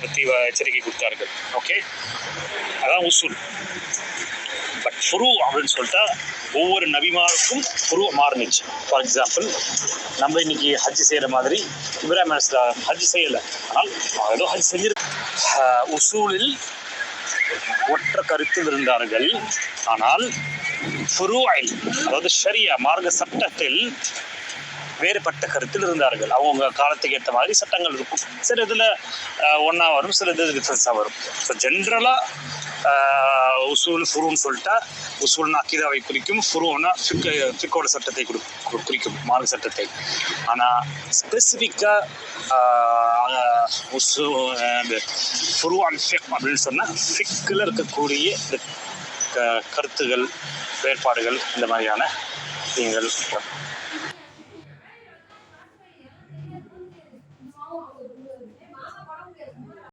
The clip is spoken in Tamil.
பற்றி எச்சரிக்கை கொடுத்தார்கள். ஓகே, அதான் உசூல். பட் ஃபுரு அப்படின்னு சொல்லிட்டா ஒவ்வொரு நபிமாருக்கும் ஃபுரு மாறுனுச்சு. ஃபார் எக்ஸாம்பிள், நம்ம இன்னைக்கு ஹஜ் செய்கிற மாதிரி இப்ராஹிம் அலைஹிஸ்ஸலாம் ஹஜ் செய்யலை, ஆனால் ஏதோ ஹஜ் செஞ்சிருக்கு. உசூலில் ஒற்ற கருத்தில் இருந்தார்கள், ஆனால் ஃபுரூஇல் அதாவது ஷரியா மார்க்க சட்டத்தில் வேறுபட்ட கருத்தில் இருந்தார்கள். அவங்க காலத்துக்கு ஏற்ற மாதிரி சட்டங்கள் இருக்கும். சில இதில் ஒன்றா வரும், சில இது டிஃப்ரென்ஸாக வரும். ஸோ ஜென்ரலாக உசூல் ஃபுருன்னு சொல்லிட்டா உசூல்னா அக்கீதாவை குறிக்கும், ஃபுருன்னா ஃபிக்கோட சட்டத்தை குறிக்கும், மார்க்க சட்டத்தை. ஆனால் ஸ்பெசிஃபிக்காக ஃபுரு அல் ஃபிக் அப்படின்னு சொன்னால் ஃபிக்கில் இருக்கக்கூடிய கருத்துகள், வேறுபாடுகள், இந்த மாதிரியான விஷயங்கள்.